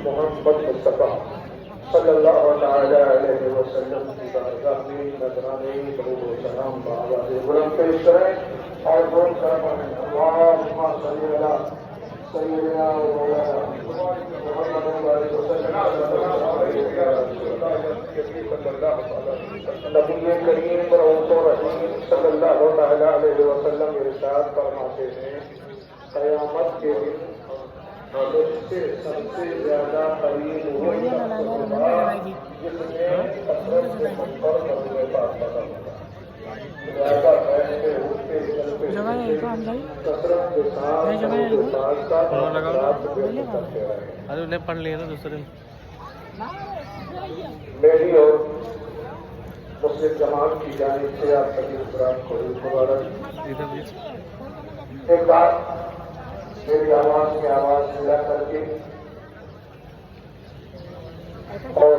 محمد مصطفیٰ صلی اللہ تعالی علیہ وسلم کی بارگاہ میں نذرانے درود و سلام بآواز بلند پیش کریں اور بول کر پڑھیں اللہم صلی علی سیدنا و مولانا محمد نبی کریم رؤوف رحیم صلی اللہ تعالی علیہ وسلم ارشاد فرماتے ہیں قیامت کے دن مجھ سے سب سے زیادہ قریب وہ شخص ہوگا جس نے کثرت سے مجھ پر مرنے کا پتہ ہوگا زیادہ بیٹھتے اٹھتے چلتے کثرت کے ساتھ کا کرتے رہے پڑھ لیے نا دوسرے میری اور مسلم جماعت کی جانب سے آپ سبھی حضرات کو مبارک ایک بات میری آواز میں آواز ملا کر کے اور